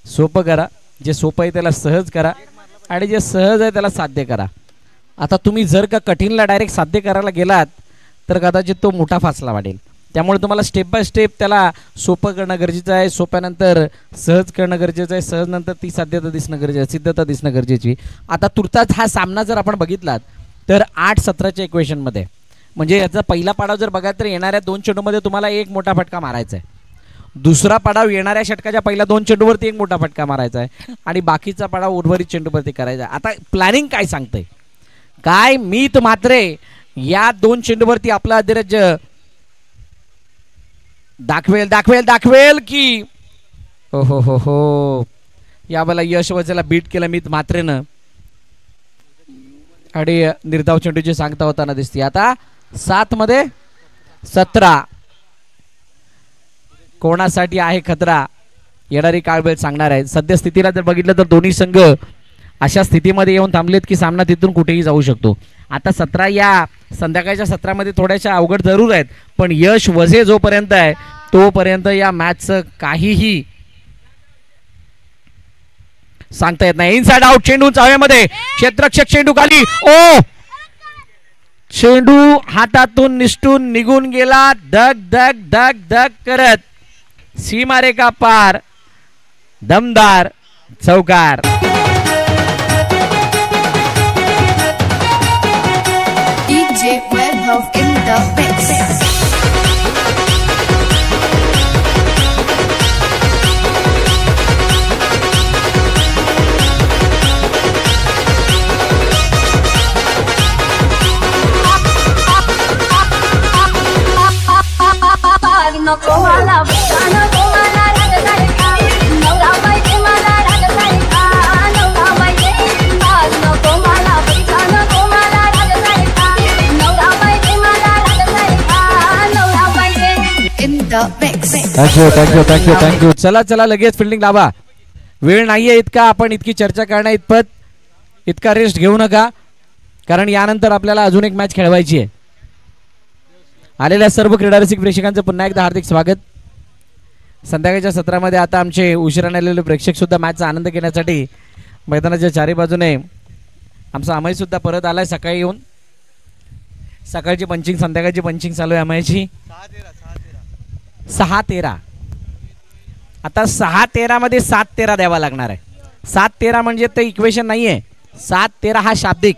सोपं करा, जे सोपं आहे त्याला सहज करा आणि जे सहज आहे त्याला साध्य करा. आता तुम्ही जर का कठीणला डायरेक्ट साध्य करायला गेलात तर कदाचित तो मोठा फासला वाढेल. त्यामुळे तुम्हाला स्टेप बाय स्टेप त्याला सोपं करणं गरजेचं आहे. सोप्यानंतर सहज करणं गरजेचं आहे. सहज नंतर ती साध्यता दिसणं गरजेचं, सिद्धता दिसणं गरजेची. आता तुर्तास हा सामना जर आपण बघितलात तर 8-17च्या इक्वेशनमध्ये, म्हणजे याचा पहिला पाडाव जर बघा तर येणाऱ्या 2 चेंडूमध्ये तुम्हाला एक मोठा फटका मारायचा आहे. दुसरा पाडाव येणाऱ्या षटकाच्या पहिल्या 2 चेंडूवरती एक मोठा फटका मारायचा आहे आणि बाकीचा पाडाव उर्वरित चेंडूवरती करायचा आहे. आता प्लॅनिंग काय सांगतंय काय. मीत मात्रे या 2 चेंडूवरती आपला अधिराज्य दाखवेल की हो यावेळेला यश वजेला बीट केलं मीत मात्रेनं आणि निर्धाव चेंडूची सांगता होताना दिसते. आता 7 मध्ये 17 कोणासाठी आहे खतरा, येणारी काळवेळ सांगणार आहे. सध्या स्थितीला जर बघितलं तर दोन्ही संघ अशा स्थितीमध्ये येऊन थांबलेत की सामना तिथून कुठेही जाऊ शकतो. आता 17 या संध्याकाळच्या 17 मध्ये थोड्याशा अवघड जरूर आहेत, पण यश वजे जोपर्यंत आहे तोपर्यंत या मॅचचं काहीही सांगता येत नाही. इनसाइड आउट चेंडू हवेमध्ये क्षेत्ररक्षक चेंडू खाली. ओ चेंडू हातातून निसटून निघून गेला. धक धक धक धक करत सीमारेखा पार. दमदार चौकार. DJ Webhoff in the mix. नको मला नको मला राग जायचा नवरा पाहिजे मला राग जायचा नवरा पाहिजे नको मला नको मला राग जायचा नवरा पाहिजे मला राग जायचा नवरा पाहिजे In the mix. Thank you thank you thank you thank you. चला चला लगेच फिल्डिंग लावा. वेळ नाहीये इतका आपण इतकी चर्चा करण्या इतपत. इतका रेस्ट घेऊ नका कारण यानंतर आपल्याला अजून एक मॅच खेळवायची आहे. आलेल्या सर्व क्रीडारसिक प्रेक्षकांचं पुन्हा एकदा हार्दिक स्वागत. संध्याकाळच्या सत्रामध्ये आता आमचे उशिराने आलेले प्रेक्षक सुद्धा मॅचचा आनंद घेण्यासाठी मैदानाच्या चारी बाजूने आमचा अमय सुद्धा परत आलाय. सकाळी येऊन सकाळची पंचिंग संध्याकाळची पंचिंग चालू आहे अमयची. 6-13. आता 6-13 मध्ये 7-13 द्यावा लागणार आहे. 7-13 म्हणजे ते इक्वेशन नाहीये. 7-13 हा शाब्दिक.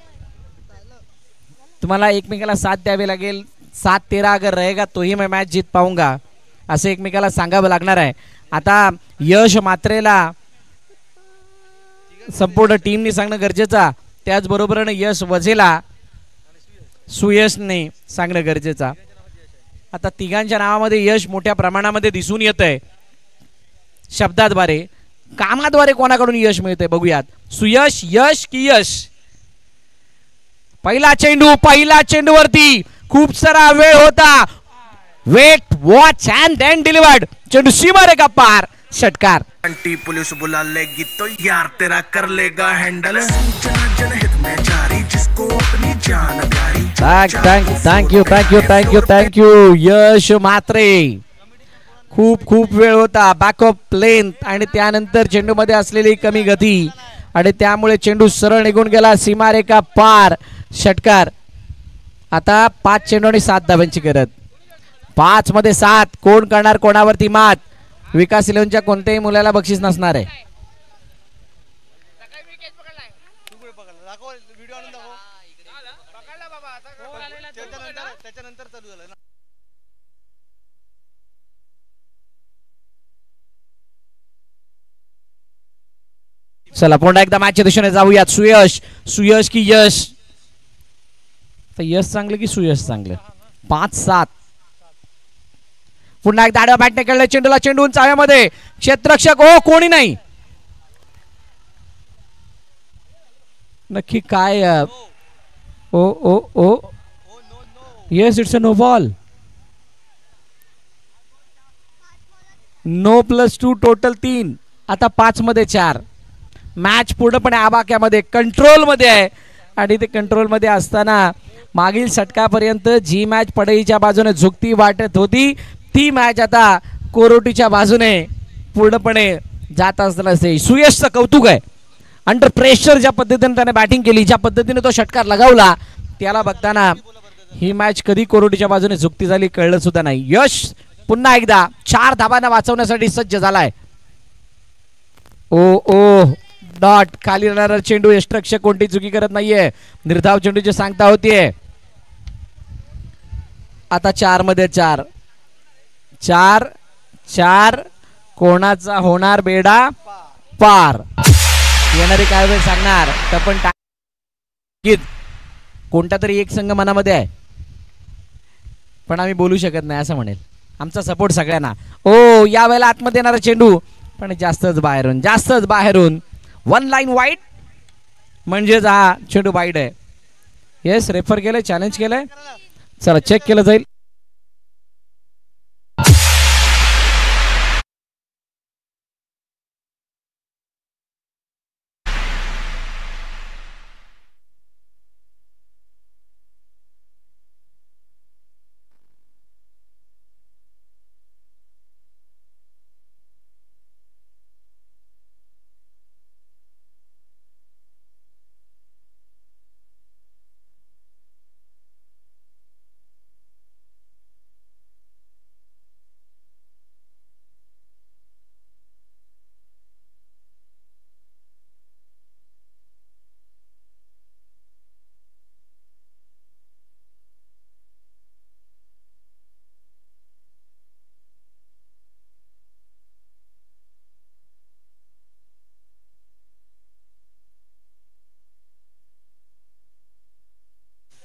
तुम्हाला एकमेकाला 7 द्यावे लागेल. 7-13 अगर रहेगा तो ही मैं मैच जीत पाऊंगा असं एकमेकाला सांगावं लागणार आहे. आता यश मात्रेला संपूर्ण टीमने सांगणं गरजेचं. त्याचबरोबरीने यश वझेला सुयशने सांगणं गरजेचं. आता तिघांच्या नावामध्ये यश मोठ्या प्रमाणामध्ये दिसून येत आहे. शब्दाद्वारे कामाद्वारे कोणाकडून यश मिळतंय बघूयात. सुयश यश की यश. पहिला चेंडूवरती खूप सारा वेळ होता. Wait watch and then delivered. चेंडू सीमारेखा पार. षटकार. आंटी पुलिस बुला लेगी तो यार तेरा कर लेगा हैंडल. जनहित में जारी जिसको अपनी जान प्यारी. थँक्यू यश मात्रे. खूप वेळ होता. बॅकअप लेंथ आणि त्यानंतर चेंडू मध्ये असलेली कमी गती आणि त्यामुळे चेंडू सरळ निघून गेला. सीमारेखा पार. षटकार. आता 5 चेंडू आणि 7 धावांची गरज. 5 मध्ये 7. कोण करणार कोणावरती मात. विकास इलेव्हनच्या कोणत्याही मुलाला बक्षीस नसणार आहे. चला पुन्हा एकदा मॅचच्या दिशेने जाऊयात. सुयश की यश. यश चांगलं की सुयश चांगलं. 5-7. पुन्हा एकदा आडव्या बॅटने खेळलं. चेंडूला चेंडू चाव्यामध्ये क्षेत्ररक्षक. ओ कोणी नाही. नक्की काय. Oh yes it's a no ball. No +2 total 3. आता 5 मध्ये 4. मॅच पूर्णपणे आबाक्यामध्ये कंट्रोल मध्ये आहे आणि ते कंट्रोल मध्ये असताना मागील षटकापर्यंत जी मॅच पडईच्या बाजूने झुकती वाटत होती ती मॅच आता कोरोटीच्या बाजूने पूर्णपणे जात असताना सुयशचं कौतुक आहे. अंडर प्रेशर ज्या पद्धतीने त्याने बॅटिंग केली, ज्या पद्धतीने तो षटकार लगावला, त्याला बघताना ही मॅच कधी कोरोटीच्या बाजूने झुकती झाली कळलं सुद्धा नाही. यश पुन्हा एकदा 4 धाबांना वाचवण्यासाठी सज्ज झालाय. ओ डॉट. खाली राहणारा चेंडू. यष्टरक्षक कोणती चुकी करत नाहीये. निर्धाव चेंडूची सांगता होतीये. आता 4 मध्ये 4. 4 कोणाचा होणार बेडा पार. येणारे काय वेळ सांगणार. पण कोणता तरी एक संघ मनामध्ये आहे पण आम्ही बोलू शकत नाही असं म्हणेल. आमचा सपोर्ट सगळ्यांना. ओ या वेळेला आतमध्ये येणारा चेंडू पण जास्तच बाहेरून 1 लाईन वाईट म्हणजेच हा चेंडू वाईट आहे. येस रेफर केलंय. चॅलेंज केलंय. चला चेक केलं जाईल.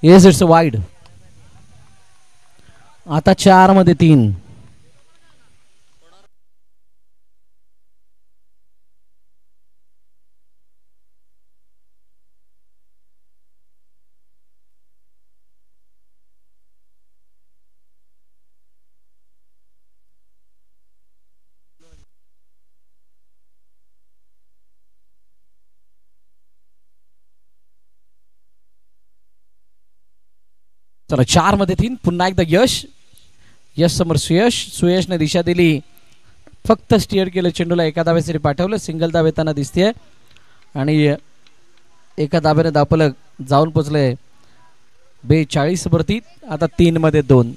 Yes it's wide. आता 4 मध्ये 3. चला 4 मध्ये 3. पुन्हा एकदा यश. यश समोर सुयश. सुयशने दिशा दिली, फक्त स्टिअर केलं चेंडूला, एका धावेसाठी पाठवलं. सिंगल धाव येताना दिसतेय आणि एका धाब्याने धावफलक जाऊन पोचले 42 वरती. आता 3 मध्ये 2.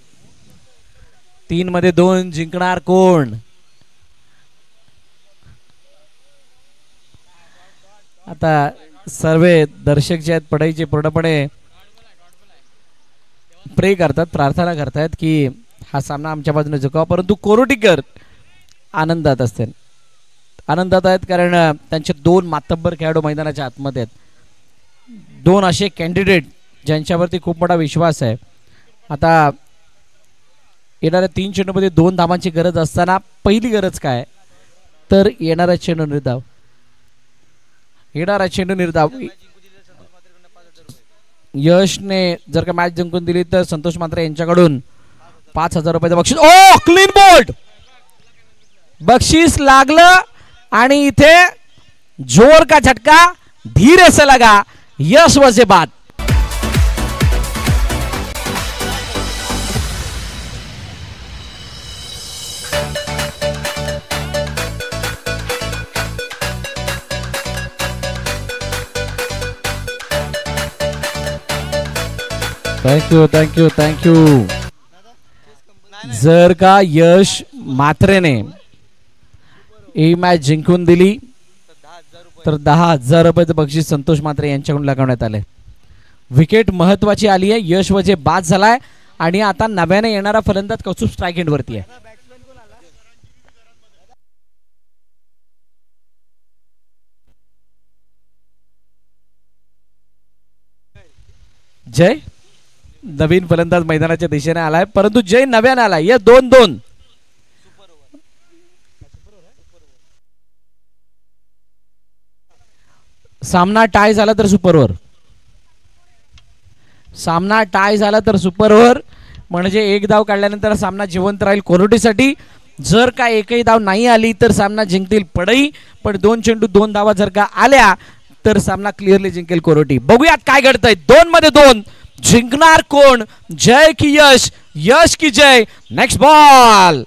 3 मध्ये 2 जिंकणार कोण? आता सर्व दर्शक जे आहेत पढाईचे पूर्णपणे प्रे करतात, प्रार्थना करतायत की हा सामना आमच्या बाजूने जिंकावा. परंतु कोरोटीकर आनंदात असते, आनंदात आहेत, कारण त्यांचे 2 मातब्बर खेळाडू मैदानाच्या आतमध्ये आहेत. 2 असे कॅन्डिडेट ज्यांच्यावरती खूप मोठा विश्वास आहे. आता येणाऱ्या 3 चेंडूमध्ये 2 धावांची गरज असताना पहिली गरज काय तर येणारा चेंडू निर्धाव. येणारा चेंडू निर्धाव. यशने जर का मॅच जिंकून दिली तर संतोष मात्रे यांच्याकडून 5,000 रुपयाचं बक्षीस. ओ क्लीन बोल्ड, बक्षीस लागलं आणि इथे जोर का झटका, धीरे से लगा, यश वजे बाद. Thank you thank you thank you. जर का यश मात्रेने ही मॅच जिंकून दिली तर 10,000 रुपयाचं बक्षीस संतोष मात्रे यांच्याकडून लगावण्यात आले. विकेट महत्वाची आली आहे. यश वजे बाद झालाय आणि आता नव्याने येणारा फलंदाज कौस्तुभ स्ट्राईक एंड वरती आहे. जय नवीन फलंदाज मैदानाच्या दिशेने आलाय, परंतु जय नव्याने आलाय. या 2-2. सामना टाय झाला तर सुपर ओव्हर. सामना टाय झाला तर सुपर ओव्हर म्हणजे 1 धाव काढल्यानंतर सामना जिवंत राहील कोरोटीसाठी. जर का एकही धाव नाही आली तर सामना जिंकतील पडई, पण 2 चेंडू 2 धावा जर का आल्या तर सामना क्लिअरली जिंकेल कोरोटी. बघूयात काय घडतंय. 2 मध्ये 2 जिंकणार कोण, जय की यश, यश की जय. Next ball.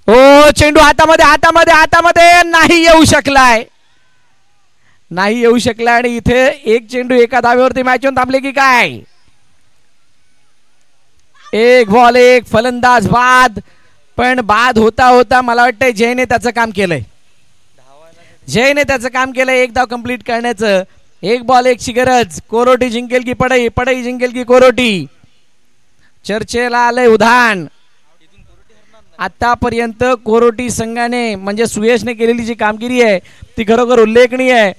ओ चेंडू हातामध्ये हातामध्ये हातामध्ये नाही येऊ शकलाय, नाही येऊ शकलाय आणि इथे एक चेंडू एका धावेवरती मॅच होऊन थांबले की काय. 1 बॉल 1 फलंदाज बाद. पण बाद होता होता मला वाटतंय जयने त्याचं काम केलंय. जयने त्याचं काम केलंय 1 धाव कंप्लीट करण्याचं. 1 बॉल 1 ची गरज. कोरोटी जिंकेल की पडई, पडई जिंकेल की कोरोटी. चर्चेला आलंय उधाण. आतापर्यंत कोरोटी संघाने म्हणजे सुयशने केलेली जी कामगिरी आहे ती खरोखर उल्लेखनीय आहे.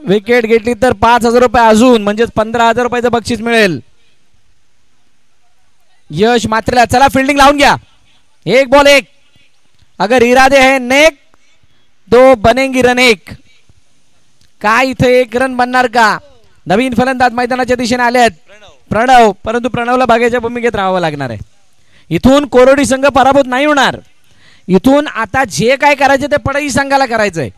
विकेट घेतली तर 5,000 रुपये अजून म्हणजे 15,000 रुपयाचं बक्षीस मिळेल. यश मात्रेला चला फिल्डिंग लावून घ्या. 1 बॉल 1. अगर इरादे है नेक तो बनेंगी रन 1. काय इथे 1 रन बनणार का. नवीन फलंदाज मैदानाच्या दिशेने आले आहेत प्रणव, परंतु प्रणवला भाग्याच्या भूमिकेत राहावं लागणार आहे. इथून कोरोडी संघ पराभूत नाही होणार. इथून आता जे काय करायचे ते पडई संघाला करायचंय.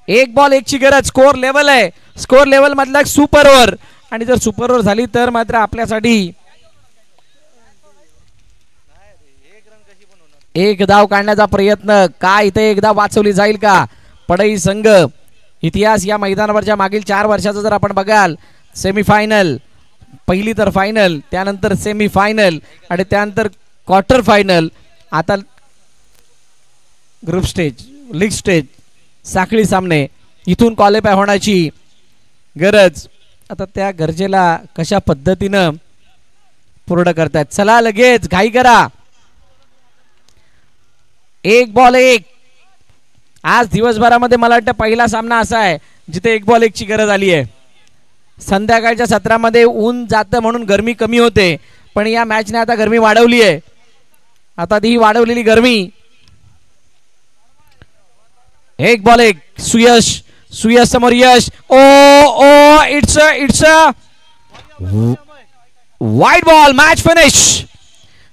1 बॉल 1 ची गरज. स्कोर लेवल आहे. स्कोर लेवल मधला सुपर ओव्हर आणि जर सुपर ओव्हर झाली तर मात्र आपल्यासाठी 1 धाव काढण्याचा प्रयत्न. काय इथे 1 धाव वाचवली जाईल का. पडई संघ इतिहास या मैदानावरच्या मागील 4 वर्षाचा जर आपण बघाल, सेमीफायनल, पहिली तर फायनल, त्यानंतर सेमीफायनल आणि त्यानंतर क्वार्टर फायनल, आता ग्रुप स्टेज, लीग स्टेज, साखळी सामने. इथून क्वालिफाय होण्याची गरज. आता त्या गरजेला कशा पद्धतीनं पूर्ण करतायत. चला लगेच घाई करा. 1 बॉल 1 आज दिवसभरामध्ये मला वाटतं पहिला सामना असा आहे जिथे 1 बॉल 1 ची गरज आली आहे. संध्याकाळच्या सत्रामध्ये ऊन जातं म्हणून गरमी कमी होते, पण या मॅचने आता गरमी वाढवली आहे. आता ती वाढवलेली गरमी 1 बॉल 1 सुयश समोर Yash. Oh it's wide ball. Match finish.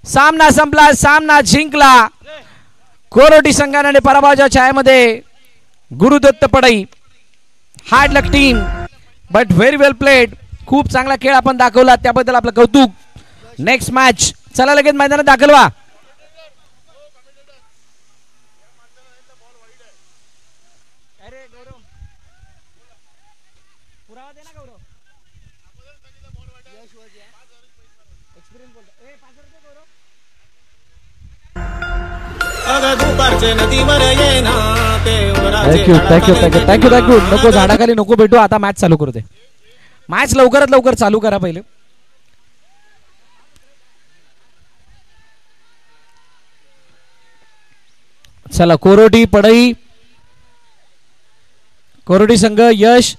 सामना संपला, सामना जिंकला कोरोटी संघाने पराभवाच्या छायेमध्ये Gurudatt Padai. Hard luck team but very well played. खूप चांगला खेळ आपण दाखवला, त्याबद्दल आपलं कौतुक. नेक्स्ट मॅच चला लगेच मैदानात दाखल व्हा. थँक्यू. नको झाडाखाली नको भेटू. आता मॅच चालू करू दे. मॅच लवकरात लवकर चालू करा पहिले. चला कोरोटी पडई, कोरोटी संघ यश